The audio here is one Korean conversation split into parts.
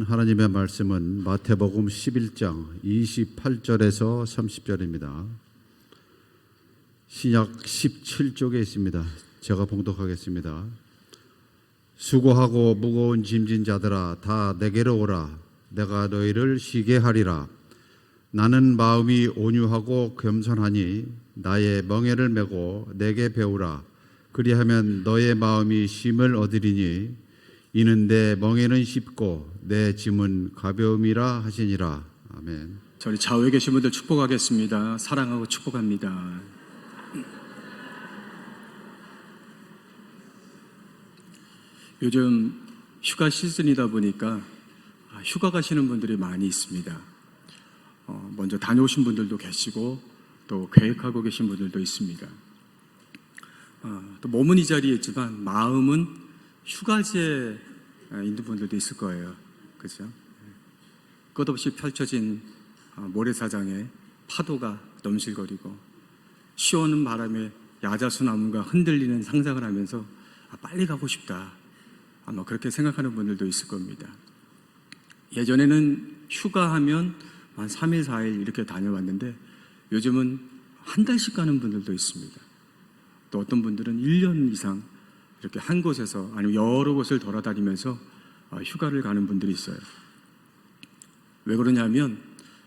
하나님의 말씀은 마태복음 11장 28절에서 30절입니다. 신약 17쪽에 있습니다. 제가 봉독하겠습니다. 수고하고 무거운 짐진 자들아 다 내게로 오라. 내가 너희를 쉬게 하리라. 나는 마음이 온유하고 겸손하니 나의 멍에를 메고 내게 배우라. 그리하면 너의 마음이 쉼을 얻으리니 이는 내 멍에는 쉽고 내 짐은 가벼움이라 하시니라. 아멘. 저희 좌우에 계신 분들 축복하겠습니다. 사랑하고 축복합니다. 요즘 휴가 시즌이다 보니까 휴가 가시는 분들이 많이 있습니다. 먼저 다녀오신 분들도 계시고 또 계획하고 계신 분들도 있습니다. 또 몸은 이 자리에 있지만 마음은 휴가지에 있는 분들도 있을 거예요. 그렇죠? 끝없이 펼쳐진 모래사장에 파도가 넘실거리고 시원한 바람에 야자수 나무가 흔들리는 상상을 하면서 빨리 가고 싶다. 아마 그렇게 생각하는 분들도 있을 겁니다. 예전에는 휴가하면 한 3일, 4일 이렇게 다녀왔는데 요즘은 한 달씩 가는 분들도 있습니다. 또 어떤 분들은 1년 이상 이렇게 한 곳에서 아니면 여러 곳을 돌아다니면서 휴가를 가는 분들이 있어요. 왜 그러냐면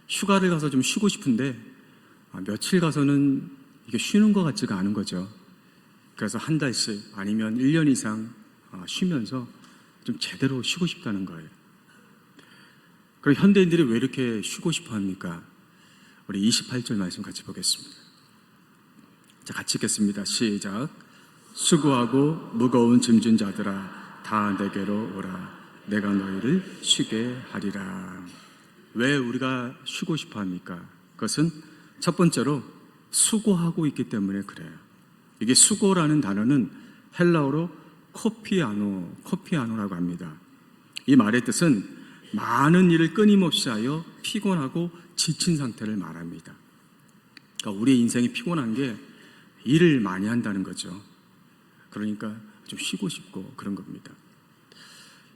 휴가를 가서 좀 쉬고 싶은데 며칠 가서는 이게 쉬는 것 같지가 않은 거죠. 그래서 한 달씩 아니면 1년 이상 쉬면서 좀 제대로 쉬고 싶다는 거예요. 그럼 현대인들이 왜 이렇게 쉬고 싶어 합니까? 우리 28절 말씀 같이 보겠습니다. 자, 같이 읽겠습니다. 시작. 수고하고 무거운 짐진 자들아 다 내게로 오라. 내가 너희를 쉬게 하리라. 왜 우리가 쉬고 싶어 합니까? 그것은 첫 번째로 수고하고 있기 때문에 그래요. 이게 수고라는 단어는 헬라어로 코피아노라고 합니다. 이 말의 뜻은 많은 일을 끊임없이 하여 피곤하고 지친 상태를 말합니다. 그러니까 우리의 인생이 피곤한 게 일을 많이 한다는 거죠. 그러니까 좀 쉬고 싶고 그런 겁니다.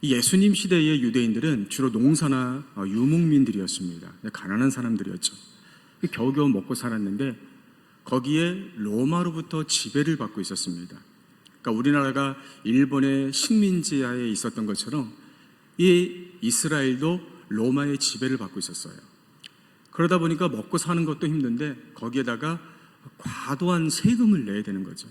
이 예수님 시대의 유대인들은 주로 농사나 유목민들이었습니다. 가난한 사람들이었죠. 겨우겨우 먹고 살았는데 거기에 로마로부터 지배를 받고 있었습니다. 그러니까 우리나라가 일본의 식민지하에 있었던 것처럼 이 이스라엘도 로마의 지배를 받고 있었어요. 그러다 보니까 먹고 사는 것도 힘든데 거기에다가 과도한 세금을 내야 되는 거죠.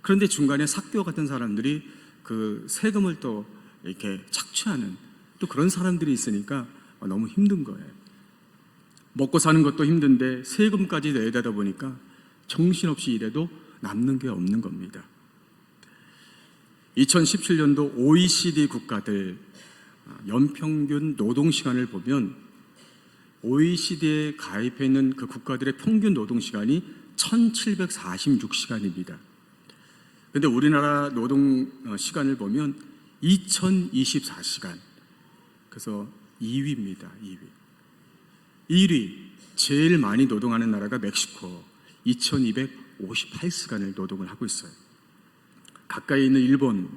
그런데 중간에 삭교 같은 사람들이 그 세금을 또 이렇게 착취하는 또 그런 사람들이 있으니까 너무 힘든 거예요. 먹고 사는 것도 힘든데 세금까지 내야 되다 보니까 정신없이 일해도 남는 게 없는 겁니다. 2017년도 OECD 국가들 연평균 노동시간을 보면 OECD에 가입해 있는 그 국가들의 평균 노동시간이 1746시간입니다. 그런데 우리나라 노동시간을 보면 2024시간. 그래서 2위입니다. 1위 제일 많이 노동하는 나라가 멕시코 2258시간을 노동을 하고 있어요. 가까이 있는 일본은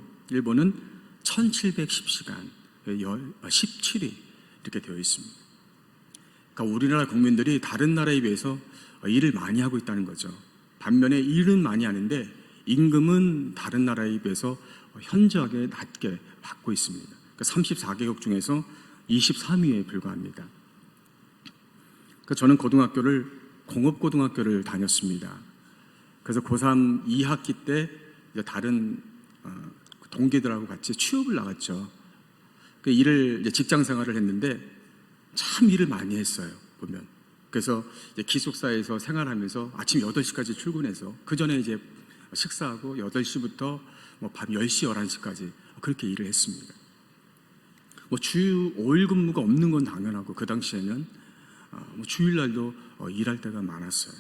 1710시간 17위 이렇게 되어 있습니다. 그러니까 우리나라 국민들이 다른 나라에 비해서 일을 많이 하고 있다는 거죠. 반면에 일은 많이 하는데 임금은 다른 나라에 비해서 현저하게 낮게 받고 있습니다. 그러니까 34개국 중에서 23위에 불과합니다. 그러니까 저는 고등학교를 공업고등학교를 다녔습니다. 그래서 고3 2학기 때 이제 다른 동기들하고 같이 취업을 나갔죠. 그 일을 이제 직장 생활을 했는데 참 일을 많이 했어요. 보면 그래서 이제 기숙사에서 생활하면서 아침 8시까지 출근해서 그 전에 이제 식사하고 8시부터 밤 10시, 11시까지 그렇게 일을 했습니다. 주 5일 근무가 없는 건 당연하고 그 당시에는 주일날도 일할 때가 많았어요.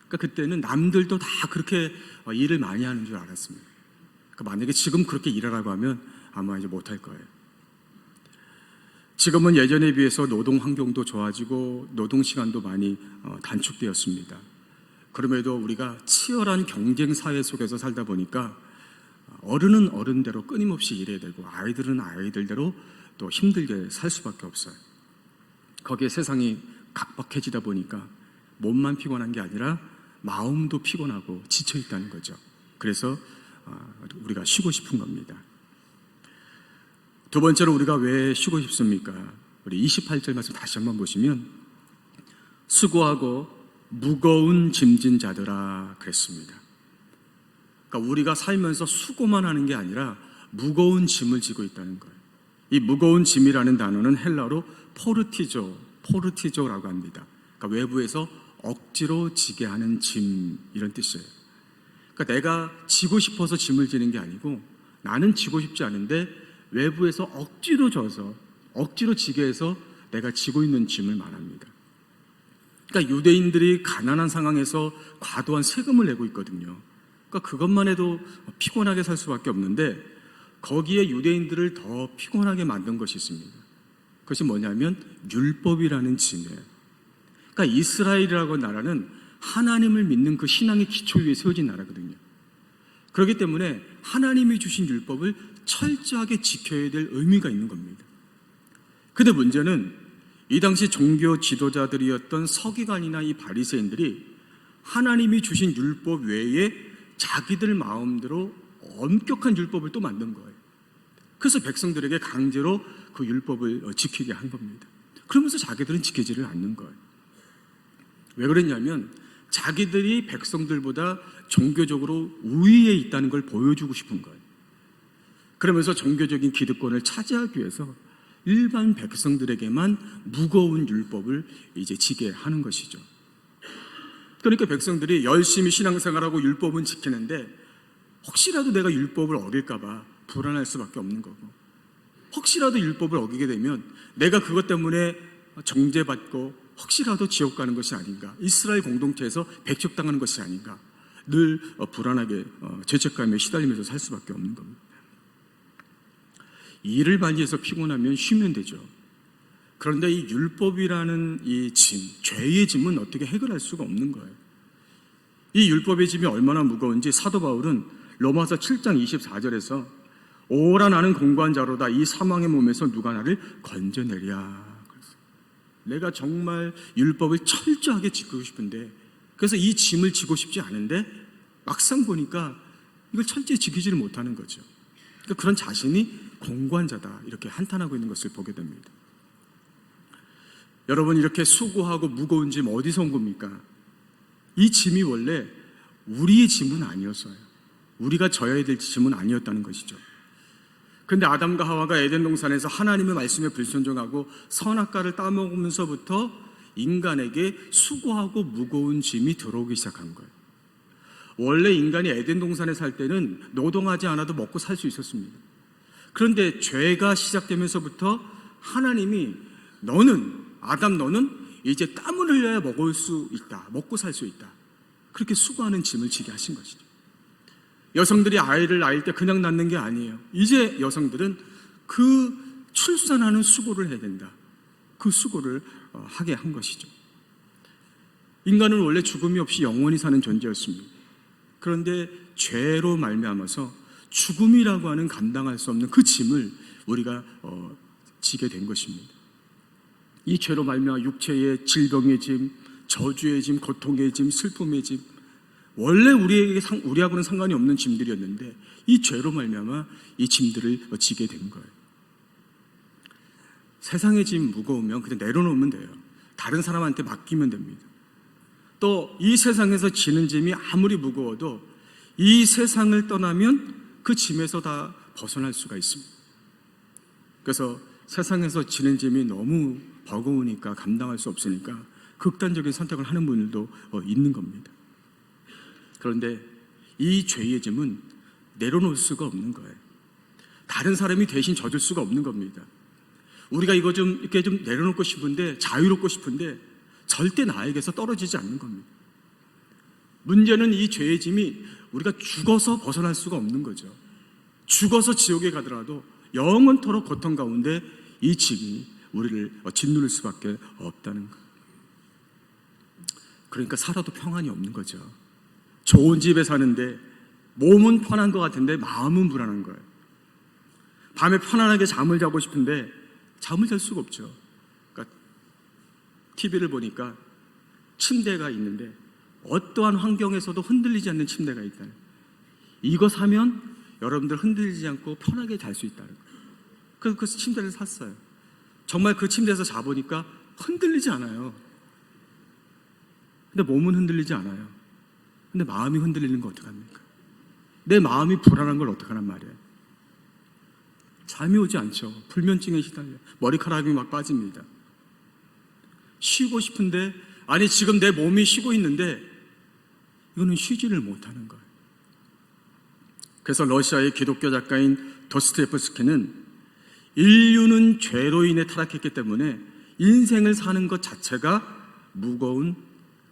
그러니까 그때는 남들도 다 그렇게 일을 많이 하는 줄 알았습니다. 그러니까 만약에 지금 그렇게 일하라고 하면 아마 이제 못할 거예요. 지금은 예전에 비해서 노동 환경도 좋아지고 노동 시간도 많이 단축되었습니다. 그럼에도 우리가 치열한 경쟁 사회 속에서 살다 보니까 어른은 어른대로 끊임없이 일해야 되고 아이들은 아이들대로 또 힘들게 살 수밖에 없어요. 거기에 세상이 각박해지다 보니까 몸만 피곤한 게 아니라 마음도 피곤하고 지쳐 있다는 거죠. 그래서 우리가 쉬고 싶은 겁니다. 두 번째로 우리가 왜 쉬고 싶습니까? 우리 28절 말씀 다시 한번 보시면 수고하고 무거운 짐진 자들아 그랬습니다. 그러니까 우리가 살면서 수고만 하는 게 아니라 무거운 짐을 지고 있다는 거예요. 이 무거운 짐이라는 단어는 헬라로 포르티조라고 합니다. 그러니까 외부에서 억지로 지게 하는 짐 이런 뜻이에요. 그러니까 내가 지고 싶어서 짐을 지는 게 아니고 나는 지고 싶지 않은데 외부에서 억지로 져서 억지로 지게 해서 내가 지고 있는 짐을 말합니다. 그러니까 유대인들이 가난한 상황에서 과도한 세금을 내고 있거든요. 그러니까 그것만 해도 피곤하게 살 수밖에 없는데 거기에 유대인들을 더 피곤하게 만든 것이 있습니다. 그것이 뭐냐면 율법이라는 짐이에요. 그러니까 이스라엘이라고 하는 나라는 하나님을 믿는 그 신앙의 기초 위에 세워진 나라거든요. 그렇기 때문에 하나님이 주신 율법을 철저하게 지켜야 될 의미가 있는 겁니다. 근데 문제는 이 당시 종교 지도자들이었던 서기관이나 이 바리새인들이 하나님이 주신 율법 외에 자기들 마음대로 엄격한 율법을 또 만든 거예요. 그래서 백성들에게 강제로 그 율법을 지키게 한 겁니다. 그러면서 자기들은 지키지를 않는 거예요. 왜 그랬냐면 자기들이 백성들보다 종교적으로 우위에 있다는 걸 보여주고 싶은 거예요. 그러면서 종교적인 기득권을 차지하기 위해서 일반 백성들에게만 무거운 율법을 이제 지게 하는 것이죠. 그러니까 백성들이 열심히 신앙생활하고 율법은 지키는데 혹시라도 내가 율법을 어길까봐 불안할 수밖에 없는 거고, 혹시라도 율법을 어기게 되면 내가 그것 때문에 정죄받고 혹시라도 지옥 가는 것이 아닌가, 이스라엘 공동체에서 배척당하는 것이 아닌가, 늘 불안하게 죄책감에 시달리면서 살 수밖에 없는 겁니다. 일을 많이 해서 피곤하면 쉬면 되죠. 그런데 이 율법이라는 이 짐, 죄의 짐은 어떻게 해결할 수가 없는 거예요. 이 율법의 짐이 얼마나 무거운지 사도 바울은 로마서 7장 24절에서 오라 나는 공고한 자로다 이 사망의 몸에서 누가 나를 건져내랴. 내가 정말 율법을 철저하게 지키고 싶은데, 그래서 이 짐을 지고 싶지 않은데 막상 보니까 이걸 철저히 지키지를 못하는 거죠. 그러니까 그런 자신이 공고한 자다 이렇게 한탄하고 있는 것을 보게 됩니다. 여러분, 이렇게 수고하고 무거운 짐 어디서 온 겁니까? 이 짐이 원래 우리의 짐은 아니었어요. 우리가 져야 될 짐은 아니었다는 것이죠. 그런데 아담과 하와가 에덴 동산에서 하나님의 말씀에 불순종하고 선악과를 따먹으면서부터 인간에게 수고하고 무거운 짐이 들어오기 시작한 거예요. 원래 인간이 에덴 동산에 살 때는 노동하지 않아도 먹고 살 수 있었습니다. 그런데 죄가 시작되면서부터 하나님이 아담 너는 이제 땀을 흘려야 먹을 수 있다, 먹고 살 수 있다, 그렇게 수고하는 짐을 지게 하신 것이죠. 여성들이 아이를 낳을 때 그냥 낳는 게 아니에요. 이제 여성들은 그 출산하는 수고를 해야 된다, 그 수고를 하게 한 것이죠. 인간은 원래 죽음이 없이 영원히 사는 존재였습니다. 그런데 죄로 말미암아서 죽음이라고 하는 감당할 수 없는 그 짐을 우리가 지게 된 것입니다. 이 죄로 말미암아 육체의 질병의 짐, 저주의 짐, 고통의 짐, 슬픔의 짐, 원래 우리하고는 상관이 없는 짐들이었는데 이 죄로 말미암아 이 짐들을 지게 된 거예요. 세상의 짐 무거우면 그냥 내려놓으면 돼요. 다른 사람한테 맡기면 됩니다. 또 이 세상에서 지는 짐이 아무리 무거워도 이 세상을 떠나면 그 짐에서 다 벗어날 수가 있습니다. 그래서 세상에서 지는 짐이 너무 버거우니까 감당할 수 없으니까 극단적인 선택을 하는 분들도 있는 겁니다. 그런데 이 죄의 짐은 내려놓을 수가 없는 거예요. 다른 사람이 대신 져줄 수가 없는 겁니다. 우리가 이거 좀 이렇게 좀 내려놓고 싶은데, 자유롭고 싶은데 절대 나에게서 떨어지지 않는 겁니다. 문제는 이 죄의 짐이 우리가 죽어서 벗어날 수가 없는 거죠. 죽어서 지옥에 가더라도 영원토록 고통 가운데 이 짐이 우리를 짓누를 수밖에 없다는 것. 그러니까 살아도 평안이 없는 거죠. 좋은 집에 사는데 몸은 편한 것 같은데 마음은 불안한 거예요. 밤에 편안하게 잠을 자고 싶은데 잠을 잘 수가 없죠. 그러니까 TV를 보니까 침대가 있는데 어떠한 환경에서도 흔들리지 않는 침대가 있다. 이거 사면 여러분들 흔들리지 않고 편하게 잘 수 있다는 거예요. 그래서 그 침대를 샀어요. 정말 그 침대에서 자보니까 흔들리지 않아요. 근데 몸은 흔들리지 않아요. 근데 마음이 흔들리는 거 어떡합니까? 내 마음이 불안한 걸 어떡하란 말이에요. 잠이 오지 않죠. 불면증에 시달려요. 머리카락이 막 빠집니다. 쉬고 싶은데, 아니 지금 내 몸이 쉬고 있는데 이거는 쉬지를 못하는 거예요. 그래서 러시아의 기독교 작가인 도스토옙스키는 인류는 죄로 인해 타락했기 때문에 인생을 사는 것 자체가 무거운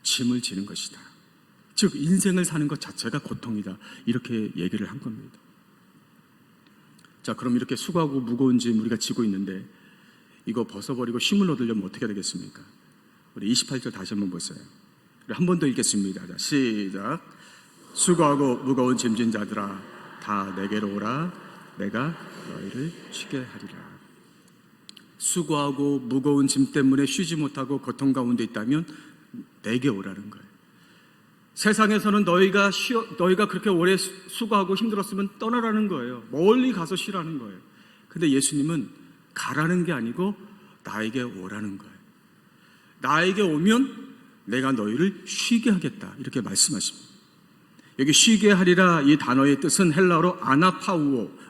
짐을 지는 것이다. 즉 인생을 사는 것 자체가 고통이다. 이렇게 얘기를 한 겁니다. 자, 그럼 이렇게 수고하고 무거운 짐 우리가 지고 있는데 이거 벗어버리고 쉼을 얻으려면 어떻게 되겠습니까? 우리 28절 다시 한번 보세요. 한 번 더 읽겠습니다. 자, 시작. 수고하고 무거운 짐진 자들아 다 내게로 오라. 내가 너희를 쉬게 하리라. 수고하고 무거운 짐 때문에 쉬지 못하고 고통 가운데 있다면 내게 오라는 거예요. 세상에서는 너희가 그렇게 오래 수고하고 힘들었으면 떠나라는 거예요. 멀리 가서 쉬라는 거예요. 근데 예수님은 가라는 게 아니고 나에게 오라는 거예요. 나에게 오면 내가 너희를 쉬게 하겠다. 이렇게 말씀하십니다. 여기 쉬게 하리라 이 단어의 뜻은 헬라어로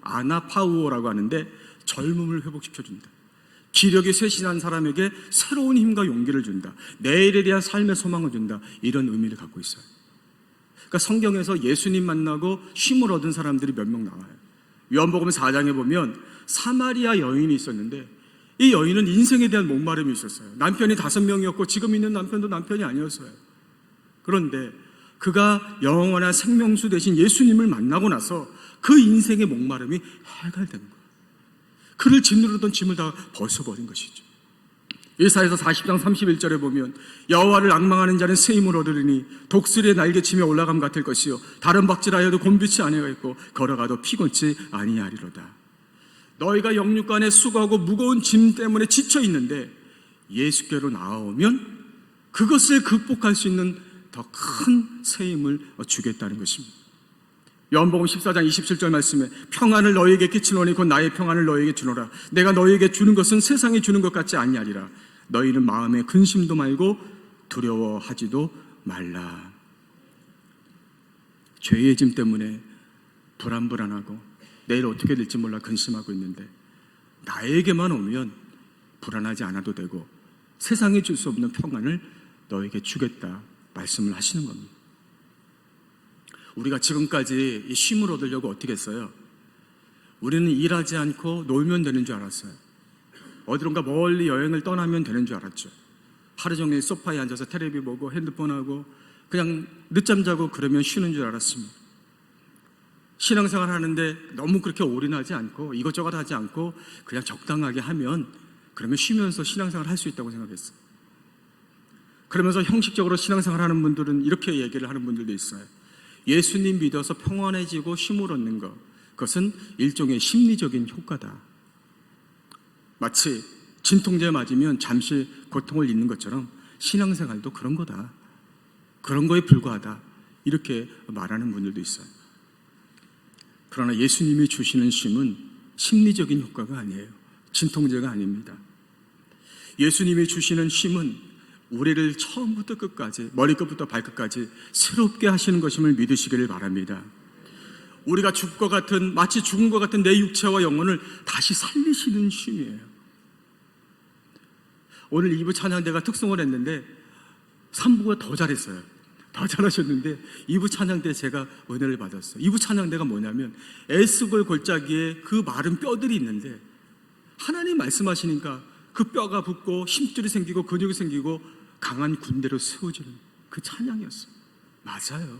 아나파우오라고 하는데 젊음을 회복시켜준다. 기력이 쇠신한 사람에게 새로운 힘과 용기를 준다. 내일에 대한 삶의 소망을 준다. 이런 의미를 갖고 있어요. 그러니까 성경에서 예수님 만나고 쉼을 얻은 사람들이 몇 명 나와요. 요한복음 4장에 보면 사마리아 여인이 있었는데 이 여인은 인생에 대한 목마름이 있었어요. 남편이 5명이었고 지금 있는 남편도 남편이 아니었어요. 그런데 그가 영원한 생명수 대신 예수님을 만나고 나서 그 인생의 목마름이 해결된 거예요. 그를 짓누르던 짐을 다 벗어버린 것이죠. 이사야서 40장 31절에 보면 여호와를 앙망하는 자는 새 힘을 얻으리니 독수리의 날개치며 올라감 같을 것이요 다른 박질하여도 곤비치 아니하겠고 걸어가도 피곤치 아니하리로다. 너희가 영육간에 수고하고 무거운 짐 때문에 지쳐 있는데 예수께로 나아오면 그것을 극복할 수 있는 더 큰 새 힘을 주겠다는 것입니다. 요한복음 14장 27절 말씀에 평안을 너희에게 끼치노니 곧 나의 평안을 너희에게 주노라. 내가 너희에게 주는 것은 세상이 주는 것 같지 아니하리라. 너희는 마음에 근심도 말고 두려워하지도 말라. 죄의 짐 때문에 불안하고 내일 어떻게 될지 몰라 근심하고 있는데 나에게만 오면 불안하지 않아도 되고 세상에 줄 수 없는 평안을 너에게 주겠다 말씀을 하시는 겁니다. 우리가 지금까지 이 쉼을 얻으려고 어떻게 했어요? 우리는 일하지 않고 놀면 되는 줄 알았어요. 어디론가 멀리 여행을 떠나면 되는 줄 알았죠. 하루 종일 소파에 앉아서 텔레비 보고 핸드폰하고 그냥 늦잠 자고 그러면 쉬는 줄 알았습니다. 신앙생활 하는데 너무 그렇게 올인하지 않고 이것저것 하지 않고 그냥 적당하게 하면 그러면 쉬면서 신앙생활 할 수 있다고 생각했어요. 그러면서 형식적으로 신앙생활 하는 분들은 이렇게 얘기를 하는 분들도 있어요. 예수님 믿어서 평안해지고 쉼을 얻는 것, 그것은 일종의 심리적인 효과다. 마치 진통제 맞으면 잠시 고통을 잊는 것처럼 신앙생활도 그런 거다. 그런 거에 불과하다. 이렇게 말하는 분들도 있어요. 그러나 예수님이 주시는 쉼은 심리적인 효과가 아니에요. 진통제가 아닙니다. 예수님이 주시는 쉼은 우리를 처음부터 끝까지, 머리끝부터 발끝까지 새롭게 하시는 것임을 믿으시기를 바랍니다. 우리가 마치 죽은 것 같은 내 육체와 영혼을 다시 살리시는 쉼이에요. 오늘 2부 찬양대가 특송을 했는데 3부가 더 잘했어요. 더 잘하셨는데 2부 찬양대 제가 은혜를 받았어요. 2부 찬양대가 뭐냐면 에스골 골짜기에 그 마른 뼈들이 있는데 하나님 말씀하시니까 그 뼈가 붙고 힘줄이 생기고 근육이 생기고 강한 군대로 세워지는 그 찬양이었어요. 맞아요.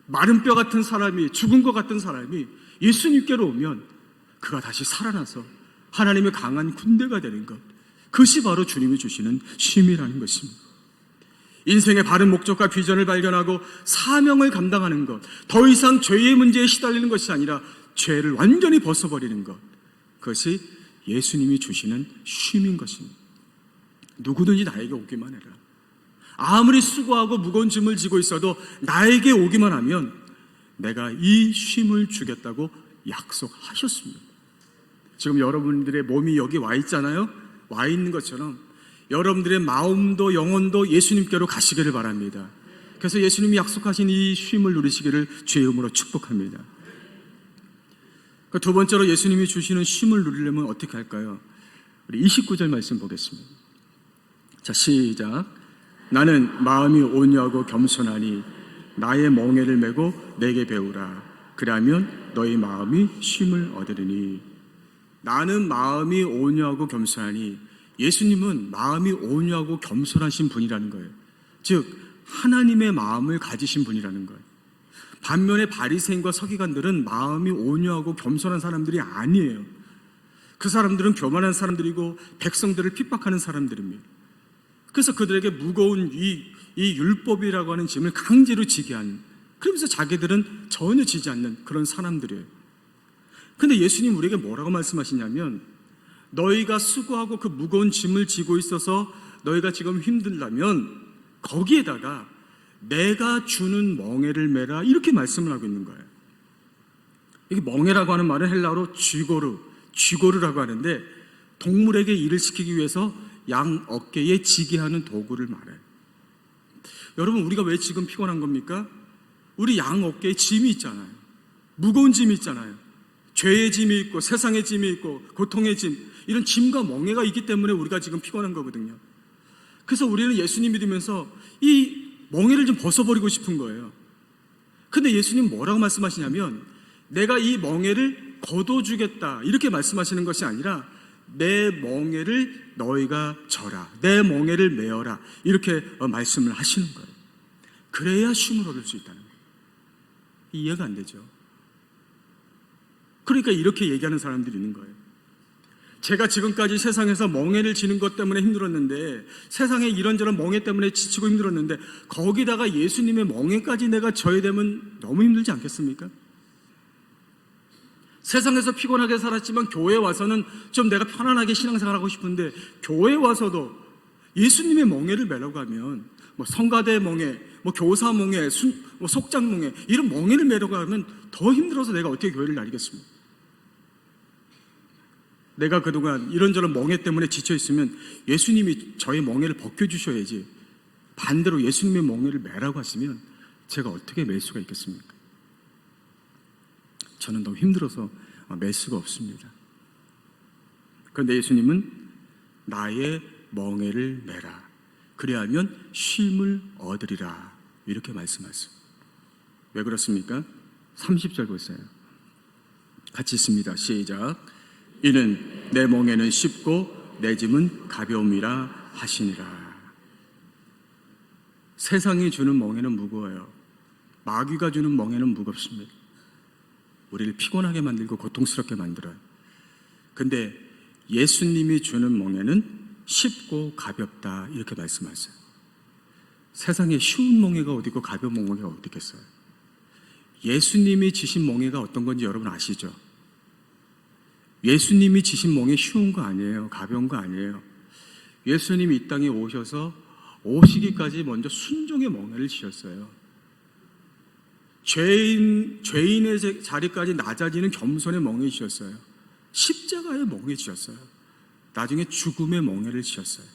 마른 뼈 같은 사람이, 죽은 것 같은 사람이 예수님께로 오면 그가 다시 살아나서 하나님의 강한 군대가 되는 것, 그것이 바로 주님이 주시는 쉼이라는 것입니다. 인생의 바른 목적과 비전을 발견하고 사명을 감당하는 것, 더 이상 죄의 문제에 시달리는 것이 아니라 죄를 완전히 벗어버리는 것, 그것이 예수님이 주시는 쉼인 것입니다. 누구든지 나에게 오기만 해라. 아무리 수고하고 무거운 짐을 지고 있어도 나에게 오기만 하면 내가 이 쉼을 주겠다고 약속하셨습니다. 지금 여러분들의 몸이 여기 와 있잖아요. 와 있는 것처럼 여러분들의 마음도 영혼도 예수님께로 가시기를 바랍니다. 그래서 예수님이 약속하신 이 쉼을 누리시기를 주의 이름으로 축복합니다. 두 번째로 예수님이 주시는 쉼을 누리려면 어떻게 할까요? 우리 29절 말씀 보겠습니다. 자, 시작. 나는 마음이 온유하고 겸손하니 나의 멍에를 메고 내게 배우라. 그러면 너희 마음이 쉼을 얻으리니. 나는 마음이 온유하고 겸손하니, 예수님은 마음이 온유하고 겸손하신 분이라는 거예요. 즉 하나님의 마음을 가지신 분이라는 거예요. 반면에 바리새인과 서기관들은 마음이 온유하고 겸손한 사람들이 아니에요. 그 사람들은 교만한 사람들이고 백성들을 핍박하는 사람들입니다. 그래서 그들에게 무거운 이 율법이라고 하는 짐을 강제로 지게 하는, 그러면서 자기들은 전혀 지지 않는 그런 사람들이에요. 근데 예수님 우리에게 뭐라고 말씀하시냐면, 너희가 수고하고 그 무거운 짐을 지고 있어서 너희가 지금 힘들다면 거기에다가 내가 주는 멍에를 메라, 이렇게 말씀을 하고 있는 거예요. 이게 멍에라고 하는 말은 헬라어로 쥐고르라고 하는데, 동물에게 일을 시키기 위해서 양 어깨에 지게 하는 도구를 말해요. 여러분, 우리가 왜 지금 피곤한 겁니까? 우리 양 어깨에 짐이 있잖아요. 무거운 짐이 있잖아요. 죄의 짐이 있고 세상의 짐이 있고 고통의 짐, 이런 짐과 멍에가 있기 때문에 우리가 지금 피곤한 거거든요. 그래서 우리는 예수님 믿으면서 이 멍에를 좀 벗어버리고 싶은 거예요. 근데 예수님 뭐라고 말씀하시냐면, 내가 이 멍에를 거둬주겠다, 이렇게 말씀하시는 것이 아니라 내 멍에를 너희가 져라, 내 멍에를 메어라, 이렇게 말씀을 하시는 거예요. 그래야 쉼을 얻을 수 있다는 거예요. 이해가 안 되죠? 그러니까 이렇게 얘기하는 사람들이 있는 거예요. 제가 지금까지 세상에서 멍에를 지는 것 때문에 힘들었는데, 세상에 이런저런 멍에 때문에 지치고 힘들었는데, 거기다가 예수님의 멍에까지 내가 져야 되면 너무 힘들지 않겠습니까? 세상에서 피곤하게 살았지만 교회에 와서는 좀 내가 편안하게 신앙생활하고 싶은데, 교회에 와서도 예수님의 멍에를 메라고 하면, 뭐 성가대 멍에, 뭐 교사 멍에, 뭐 속장 멍에, 이런 멍에를 메라고 하면 더 힘들어서 내가 어떻게 교회를 다니겠습니까? 내가 그동안 이런저런 멍에 때문에 지쳐있으면 예수님이 저의 멍에를 벗겨주셔야지, 반대로 예수님의 멍에를 메라고 하시면 제가 어떻게 맬 수가 있겠습니까? 저는 너무 힘들어서 맬 수가 없습니다. 그런데 예수님은 나의 멍에를 메라, 그리하면 쉼을 얻으리라, 이렇게 말씀하세요. 왜 그렇습니까? 30절 보세요. 같이 있습니다. 시작. 이는 내 멍에는 쉽고 내 짐은 가벼움이라 하시니라. 세상이 주는 멍에는 무거워요. 마귀가 주는 멍에는 무겁습니다. 우리를 피곤하게 만들고 고통스럽게 만들어요. 근데 예수님이 주는 멍에는 쉽고 가볍다, 이렇게 말씀하세요. 세상에 쉬운 멍에가 어디 있고 가벼운 멍에가 어디 있겠어요? 예수님이 지신 멍에가 어떤 건지 여러분 아시죠? 예수님이 지신 멍에 쉬운 거 아니에요. 가벼운 거 아니에요. 예수님이 이 땅에 오셔서 오시기까지 먼저 순종의 멍에를 지셨어요. 죄인의 자리까지 낮아지는 겸손의 멍에 지셨어요. 십자가의 멍에 지셨어요. 나중에 죽음의 멍에를 지셨어요.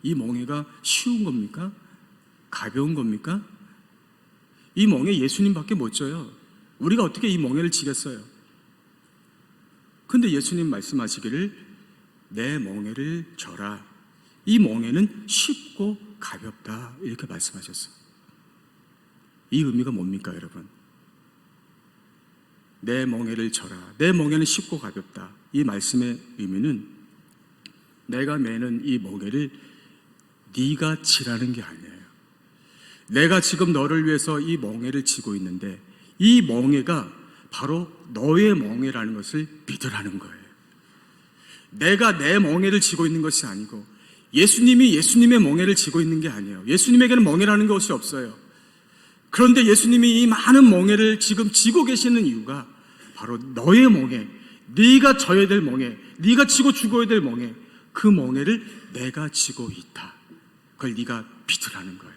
이 멍에가 쉬운 겁니까? 가벼운 겁니까? 이 멍에 예수님밖에 못 져요. 우리가 어떻게 이 멍에를 지겠어요? 근데 예수님 말씀하시기를 내 멍에를 져라, 이 멍에는 쉽고 가볍다, 이렇게 말씀하셨어요. 이 의미가 뭡니까 여러분? 내 멍에를 져라, 내 멍에는 쉽고 가볍다, 이 말씀의 의미는 내가 매는 이 멍에를 네가 지라는 게 아니에요. 내가 지금 너를 위해서 이 멍에를 지고 있는데 이 멍에가 바로 너의 멍에라는 것을 믿으라는 거예요. 내가 내 멍에를 지고 있는 것이 아니고 예수님이 예수님의 멍에를 지고 있는 게 아니에요. 예수님에게는 멍에라는 것이 없어요. 그런데 예수님이 이 많은 멍에를 지금 지고 계시는 이유가 바로 너의 멍에, 네가 져야 될 멍에, 네가 지고 죽어야 될 멍에, 그 멍에를 내가 지고 있다. 그걸 네가 믿으라는 거예요.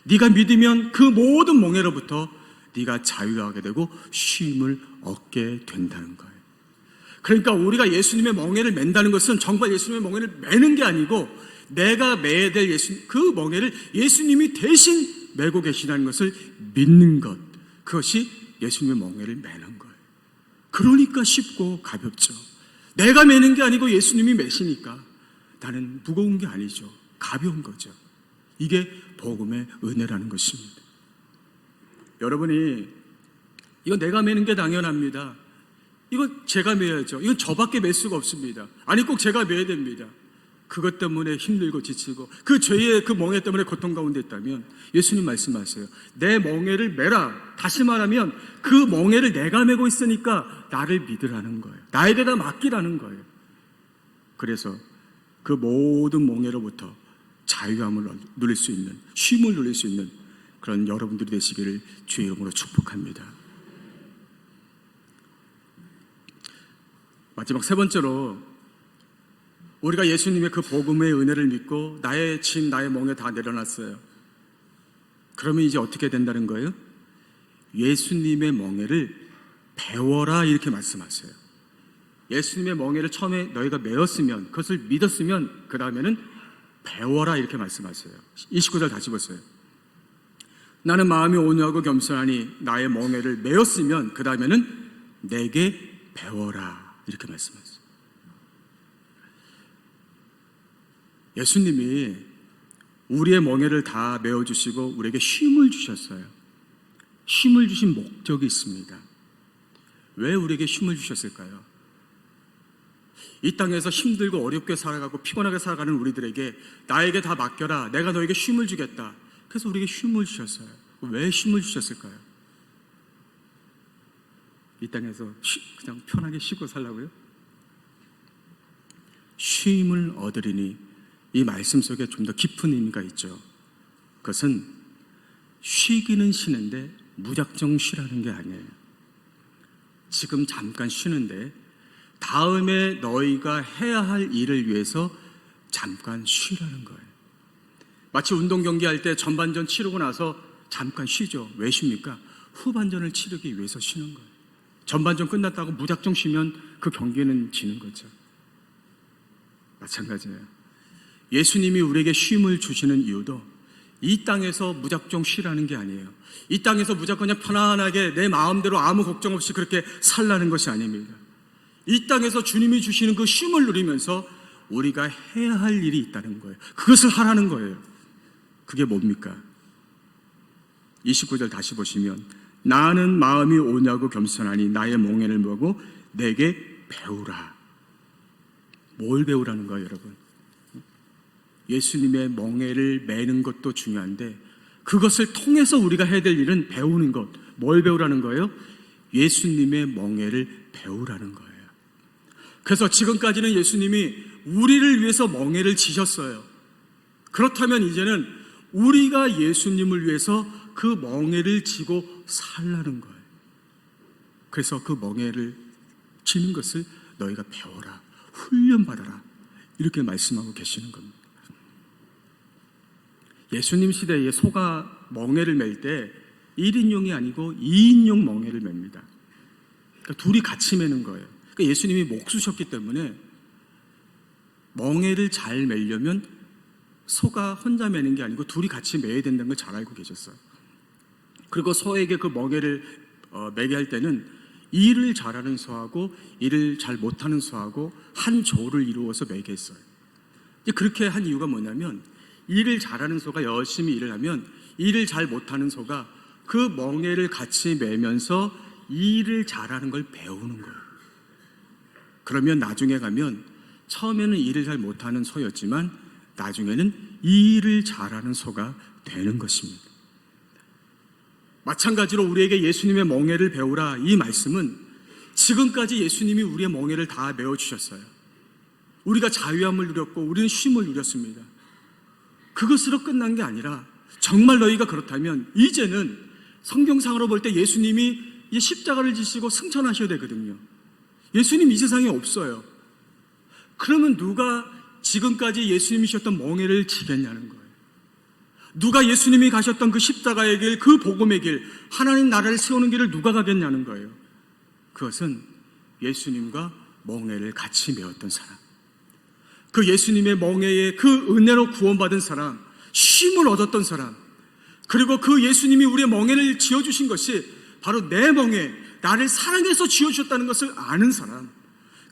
네가 믿으면 그 모든 멍에로부터 네가 자유하게 되고 쉼을 얻게 된다는 거예요. 그러니까 우리가 예수님의 멍에를 맨다는 것은 정말 예수님의 멍에를 매는 게 아니고 내가 매야 될 그 멍에를 예수님이 대신 메고 계시다는 것을 믿는 것, 그것이 예수님의 멍에를 매는 거예요. 그러니까 쉽고 가볍죠. 내가 매는 게 아니고 예수님이 매시니까 나는 무거운 게 아니죠. 가벼운 거죠. 이게 복음의 은혜라는 것입니다. 여러분이 이거 내가 매는 게 당연합니다. 이거 제가 매야죠. 이건 저밖에 맬 수가 없습니다. 아니 꼭 제가 매야 됩니다. 그것 때문에 힘들고 지치고 그 죄의 그 멍에 때문에 고통 가운데 있다면 예수님 말씀하세요. 내 멍에를 매라. 다시 말하면 그 멍에를 내가 메고 있으니까 나를 믿으라는 거예요. 나에게다 맡기라는 거예요. 그래서 그 모든 멍에로부터 자유함을 누릴 수 있는, 쉼을 누릴 수 있는 그런 여러분들이 되시기를 주의 이름으로 축복합니다. 마지막 세 번째로 우리가 예수님의 그 복음의 은혜를 믿고 나의 짐, 나의 멍에 다 내려놨어요. 그러면 이제 어떻게 된다는 거예요? 예수님의 멍에를 배워라 이렇게 말씀하세요. 예수님의 멍에를 처음에 너희가 메었으면, 그것을 믿었으면 그 다음에는 배워라 이렇게 말씀하세요. 29절 다시 보세요. 나는 마음이 온유하고 겸손하니 나의 멍에를 메었으면 그 다음에는 내게 배워라 이렇게 말씀하세요. 예수님이 우리의 멍에를 다 메어주시고 우리에게 쉼을 주셨어요. 쉼을 주신 목적이 있습니다. 왜 우리에게 쉼을 주셨을까요? 이 땅에서 힘들고 어렵게 살아가고 피곤하게 살아가는 우리들에게 나에게 다 맡겨라. 내가 너에게 쉼을 주겠다. 그래서 우리에게 쉼을 주셨어요. 왜 쉼을 주셨을까요? 이 땅에서 그냥 편하게 쉬고 살라고요? 쉼을 얻으리니 이 말씀 속에 좀 더 깊은 의미가 있죠. 그것은 쉬기는 쉬는데 무작정 쉬라는 게 아니에요. 지금 잠깐 쉬는데 다음에 너희가 해야 할 일을 위해서 잠깐 쉬라는 거예요. 마치 운동 경기할 때 전반전 치르고 나서 잠깐 쉬죠. 왜 쉽니까? 후반전을 치르기 위해서 쉬는 거예요. 전반전 끝났다고 무작정 쉬면 그 경기는 지는 거죠. 마찬가지예요. 예수님이 우리에게 쉼을 주시는 이유도 이 땅에서 무작정 쉬라는 게 아니에요. 이 땅에서 무작정 그냥 편안하게 내 마음대로 아무 걱정 없이 그렇게 살라는 것이 아닙니다. 이 땅에서 주님이 주시는 그 쉼을 누리면서 우리가 해야 할 일이 있다는 거예요. 그것을 하라는 거예요. 그게 뭡니까? 29절 다시 보시면 나는 마음이 온유하고 겸손하니 나의 멍에를 메고 내게 배우라. 뭘 배우라는 거예요, 여러분? 예수님의 멍에를 매는 것도 중요한데 그것을 통해서 우리가 해야 될 일은 배우는 것. 뭘 배우라는 거예요? 예수님의 멍에를 배우라는 거예요. 그래서 지금까지는 예수님이 우리를 위해서 멍에를 지셨어요. 그렇다면 이제는 우리가 예수님을 위해서 그 멍에를 지고 살라는 거예요. 그래서 그 멍에를 지는 것을 너희가 배워라, 훈련받아라 이렇게 말씀하고 계시는 겁니다. 예수님 시대에 소가 멍에를 맬 때 1인용이 아니고 2인용 멍에를 맵니다. 그러니까 둘이 같이 매는 거예요. 그러니까 예수님이 목수셨기 때문에 멍에를 잘 매려면 소가 혼자 매는 게 아니고 둘이 같이 매야 된다는 걸 잘 알고 계셨어요. 그리고 소에게 그 멍에를 매게 할 때는 일을 잘하는 소하고 일을 잘 못하는 소하고 한 조를 이루어서 매게 했어요. 그렇게 한 이유가 뭐냐면 일을 잘하는 소가 열심히 일을 하면 일을 잘 못하는 소가 그 멍에를 같이 매면서 일을 잘하는 걸 배우는 거예요. 그러면 나중에 가면 처음에는 일을 잘 못하는 소였지만 나중에는 일을 잘하는 소가 되는 것입니다. 마찬가지로 우리에게 예수님의 멍에를 배우라 이 말씀은 지금까지 예수님이 우리의 멍에를 다 메어주셨어요. 우리가 자유함을 누렸고 우리는 쉼을 누렸습니다. 그것으로 끝난 게 아니라 정말 너희가 그렇다면 이제는 성경상으로 볼 때 예수님이 이 십자가를 지시고 승천하셔야 되거든요. 예수님 이 세상에 없어요. 그러면 누가 지금까지 예수님이셨던 멍에를 지겠냐는 거예요. 누가 예수님이 가셨던 그 십자가의 길, 그 복음의 길, 하나님 나라를 세우는 길을 누가 가겠냐는 거예요. 그것은 예수님과 멍에를 같이 메웠던 사람, 그 예수님의 멍에에 그 은혜로 구원받은 사람, 쉼을 얻었던 사람, 그리고 그 예수님이 우리의 멍에를 지어주신 것이 바로 내 멍에, 나를 사랑해서 지어주셨다는 것을 아는 사람,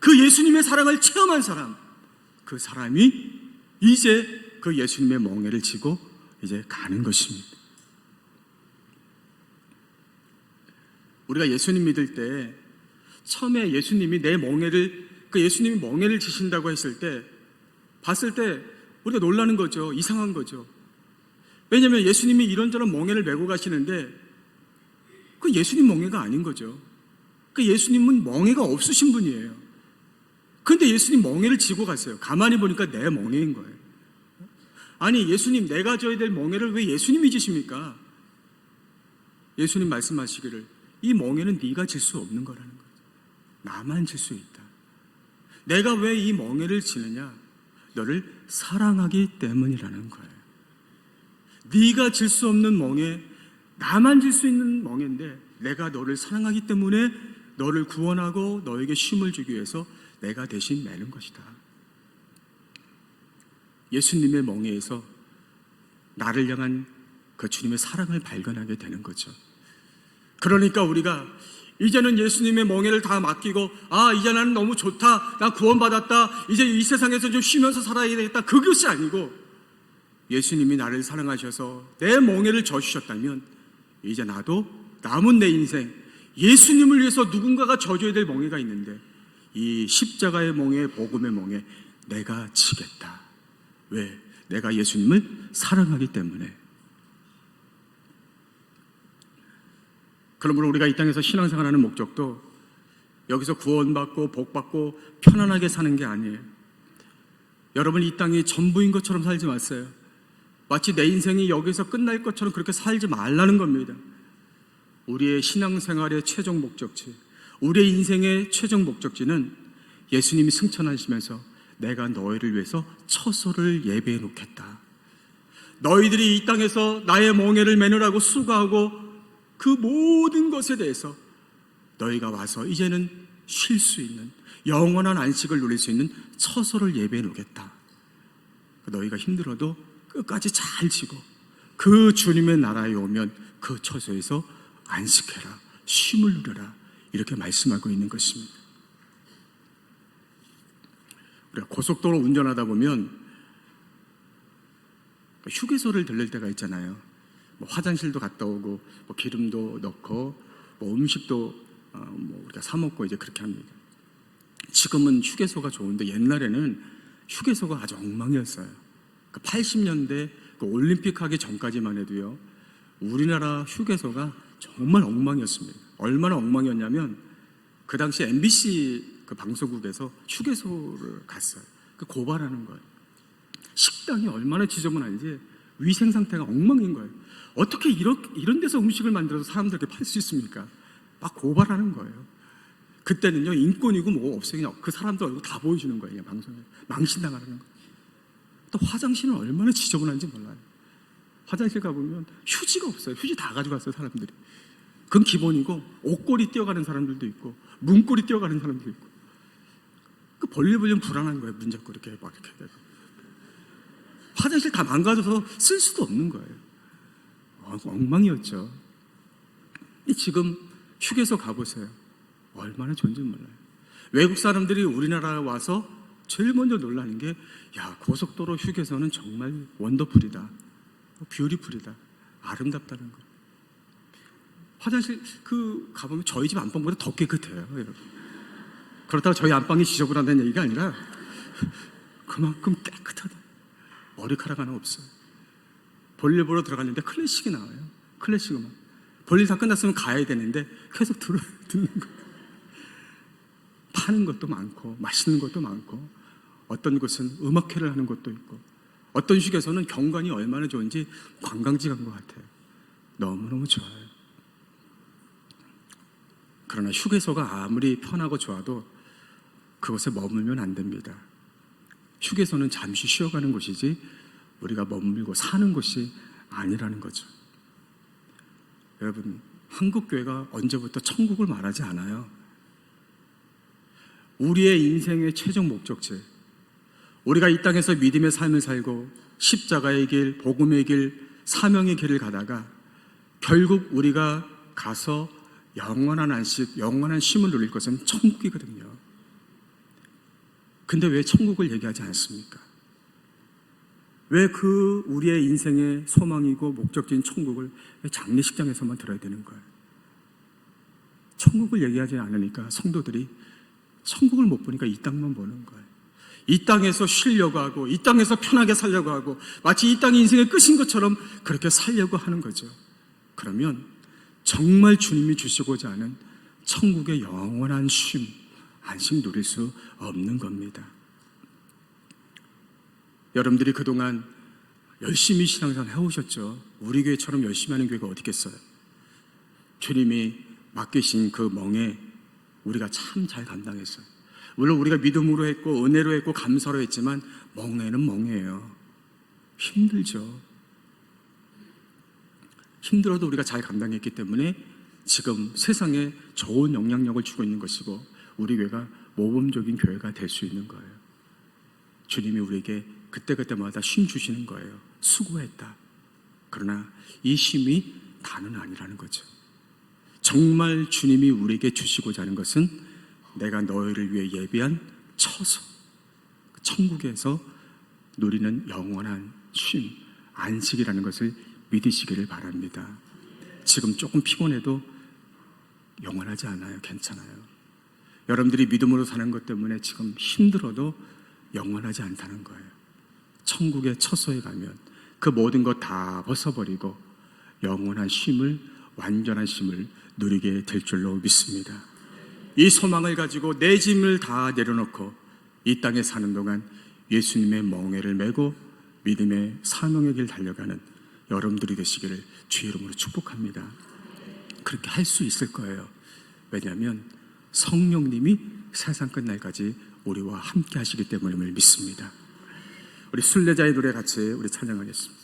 그 예수님의 사랑을 체험한 사람, 그 사람이 이제 그 예수님의 멍에를 지고 이제 가는 것입니다. 우리가 예수님 믿을 때 처음에 예수님이 내 멍에를, 그 예수님이 멍에를 지신다고 했을 때, 봤을 때 우리가 놀라는 거죠. 이상한 거죠. 왜냐하면 예수님이 이런저런 멍에를 메고 가시는데 그 예수님 멍에가 아닌 거죠. 그 예수님은 멍에가 없으신 분이에요. 그런데 예수님 멍에를 지고 갔어요. 가만히 보니까 내 멍에인 거예요. 아니, 예수님, 내가 져야 될 멍에를 왜 예수님이 지십니까? 예수님 말씀하시기를, 이 멍에는 네가 질 수 없는 거라는 거예요. 나만 질 수 있다. 내가 왜 이 멍에를 지느냐? 너를 사랑하기 때문이라는 거예요. 네가 질 수 없는 멍에, 나만 질 수 있는 멍에인데 내가 너를 사랑하기 때문에 너를 구원하고 너에게 쉼을 주기 위해서 내가 대신 매는 것이다. 예수님의 멍에에서 나를 향한 그 주님의 사랑을 발견하게 되는 거죠. 그러니까 우리가 이제는 예수님의 멍에를 다 맡기고, 아, 이제 나는 너무 좋다, 나 구원받았다, 이제 이 세상에서 좀 쉬면서 살아야 되겠다, 그것이 아니고 예수님이 나를 사랑하셔서 내 멍에를 져주셨다면 이제 나도 남은 내 인생 예수님을 위해서 누군가가 져줘야 될 멍에가 있는데 이 십자가의 멍에, 복음의 멍에 내가 지겠다. 왜? 내가 예수님을 사랑하기 때문에. 그러므로 우리가 이 땅에서 신앙생활하는 목적도 여기서 구원받고 복받고 편안하게 사는 게 아니에요. 여러분, 이 땅이 전부인 것처럼 살지 마세요. 마치 내 인생이 여기서 끝날 것처럼 그렇게 살지 말라는 겁니다. 우리의 신앙생활의 최종 목적지, 우리의 인생의 최종 목적지는 예수님이 승천하시면서 내가 너희를 위해서 처소를 예배해 놓겠다. 너희들이 이 땅에서 나의 멍에를 매느라고 수고하고 그 모든 것에 대해서 너희가 와서 이제는 쉴 수 있는, 영원한 안식을 누릴 수 있는 처소를 예배해 놓겠다. 너희가 힘들어도 끝까지 잘 지고 그 주님의 나라에 오면 그 처소에서 안식해라, 쉼을 누려라, 이렇게 말씀하고 있는 것입니다. 우리가 고속도로 운전하다 보면 휴게소를 들릴 때가 있잖아요. 뭐 화장실도 갔다 오고, 뭐 기름도 넣고, 뭐 음식도 우리가 사 먹고 이제 그렇게 합니다. 지금은 휴게소가 좋은데 옛날에는 휴게소가 아주 엉망이었어요. 그 80년대 그 올림픽 하기 전까지만 해도요, 우리나라 휴게소가 정말 엉망이었습니다. 얼마나 엉망이었냐면 그 당시 MBC 그 방송국에서 휴게소를 갔어요. 그 고발하는 거예요. 식당이 얼마나 지저분한지 위생 상태가 엉망인 거예요. 어떻게 이런 데서 음식을 만들어서 사람들에게 팔 수 있습니까? 막 고발하는 거예요. 그때는요, 인권이고 뭐 없어요. 그냥 그 사람들 얼굴 다 보여주는 거예요. 그냥 방송에. 망신당하는 거예요. 또 화장실은 얼마나 지저분한지 몰라요. 화장실 가보면 휴지가 없어요. 휴지 다 가져갔어요, 사람들이. 그건 기본이고, 옷걸이 뛰어가는 사람들도 있고, 문고리 뛰어가는 사람도 있고. 그 볼일 보면 불안한 거예요. 문 잡고 이렇게 막 이렇게 되고. 화장실 다 망가져서 쓸 수도 없는 거예요. 엉망이었죠. 지금 휴게소 가보세요. 얼마나 좋은지 몰라요. 외국 사람들이 우리나라에 와서 제일 먼저 놀라는 게, 야, 고속도로 휴게소는 정말 원더풀이다, 뷰티풀이다, 아름답다는 거. 화장실 가보면 저희 집 안방보다 더 깨끗해요, 여러분. 그렇다고 저희 안방이 지저분하다는 얘기가 아니라 그만큼 깨끗하다. 머리카락 하나 없어요. 볼일 보러 들어갔는데 클래식이 나와요. 클래식 음악. 볼일 다 끝났으면 가야 되는데 계속 듣는 거예요. 파는 것도 많고 맛있는 것도 많고, 어떤 곳은 음악회를 하는 곳도 있고, 어떤 휴게소는 경관이 얼마나 좋은지 관광지 간 것 같아요. 너무너무 좋아요. 그러나 휴게소가 아무리 편하고 좋아도 그곳에 머물면 안 됩니다. 휴게소는 잠시 쉬어가는 곳이지 우리가 머물고 사는 곳이 아니라는 거죠. 여러분, 한국교회가 언제부터 천국을 말하지 않아요. 우리의 인생의 최종 목적지, 우리가 이 땅에서 믿음의 삶을 살고 십자가의 길, 복음의 길, 사명의 길을 가다가 결국 우리가 가서 영원한 안식, 영원한 쉼을 누릴 것은 천국이거든요. 근데 왜 천국을 얘기하지 않습니까? 왜 그 우리의 인생의 소망이고 목적지인 천국을 왜 장례식장에서만 들어야 되는 거예요? 천국을 얘기하지 않으니까 성도들이 천국을 못 보니까 이 땅만 보는 거예요. 이 땅에서 쉬려고 하고 이 땅에서 편하게 살려고 하고 마치 이 땅이 인생의 끝인 것처럼 그렇게 살려고 하는 거죠. 그러면 정말 주님이 주시고자 하는 천국의 영원한 쉼, 안식 누릴 수 없는 겁니다. 여러분들이 그동안 열심히 신앙생활 해오셨죠. 우리 교회처럼 열심히 하는 교회가 어디 있겠어요? 주님이 맡기신 그 멍에 우리가 참 잘 감당했어요. 물론 우리가 믿음으로 했고 은혜로 했고 감사로 했지만 멍에는 멍이에요. 힘들죠. 힘들어도 우리가 잘 감당했기 때문에 지금 세상에 좋은 영향력을 주고 있는 것이고 우리 교회가 모범적인 교회가 될 수 있는 거예요. 주님이 우리에게 그때그때마다 쉼 주시는 거예요. 수고했다. 그러나 이 쉼이 다는 아니라는 거죠. 정말 주님이 우리에게 주시고자 하는 것은 내가 너희를 위해 예비한 처소, 천국에서 누리는 영원한 쉼, 안식이라는 것을 믿으시기를 바랍니다. 지금 조금 피곤해도 영원하지 않아요. 괜찮아요. 여러분들이 믿음으로 사는 것 때문에 지금 힘들어도 영원하지 않다는 거예요. 천국의 처소에 가면 그 모든 것 다 벗어버리고 영원한 쉼을, 완전한 쉼을 누리게 될 줄로 믿습니다. 이 소망을 가지고 내 짐을 다 내려놓고 이 땅에 사는 동안 예수님의 멍에를 메고 믿음의 사명의 길 달려가는 여러분들이 되시기를 주의 이름으로 축복합니다. 그렇게 할 수 있을 거예요. 왜냐하면 성령님이 세상 끝날까지 우리와 함께 하시기 때문임을 믿습니다. 우리 순례자의 노래 같이 우리 찬양하겠습니다.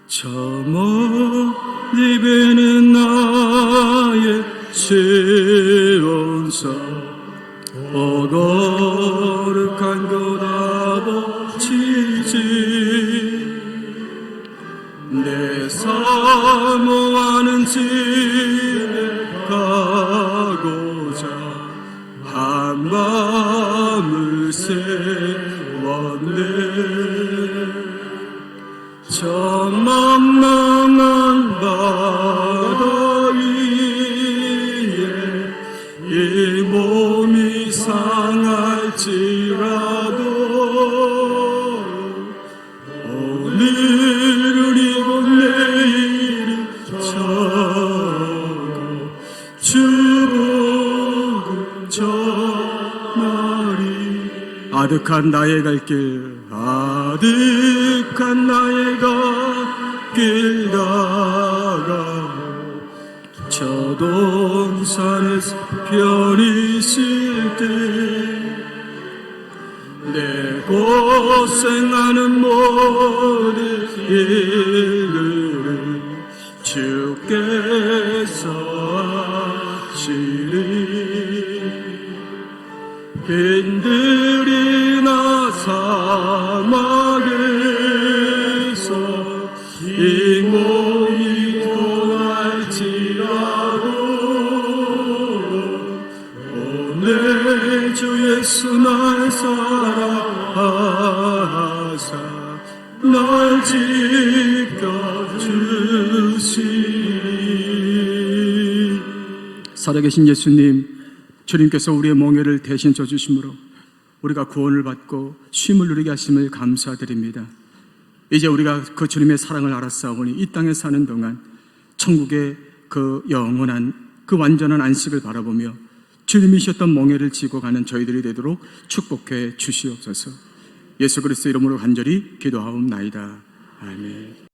저 멀리 뵈는 나의 시온산 거룩한 곳 아버지지 내 사모하는 집에 가고자 한밤을 새웠네 저 망망한 바다 위에 이 몸이 상할지라도 오늘은 이고 내일은 저고 주복은 전하리 아득한 나의 갈 길 아득한 나의 길 가가고 저 동산에서 편히 쉴 때 내 고생하는 모든 일들을 주께서 하시리 빈들이나 사막에서 이 몸이 통할지라도 오늘 주 예수 날 사랑하사 날 지켜주시리 살아계신 예수님 주님께서 우리의 멍에를 대신 져주심으로 우리가 구원을 받고 쉼을 누리게 하심을 감사드립니다. 이제 우리가 그 주님의 사랑을 알았사오니 이 땅에 사는 동안 천국의 그 영원한 그 완전한 안식을 바라보며 주님이 주셨던 멍에를 지고 가는 저희들이 되도록 축복해 주시옵소서. 예수 그리스도 이름으로 간절히 기도하옵나이다. 아멘.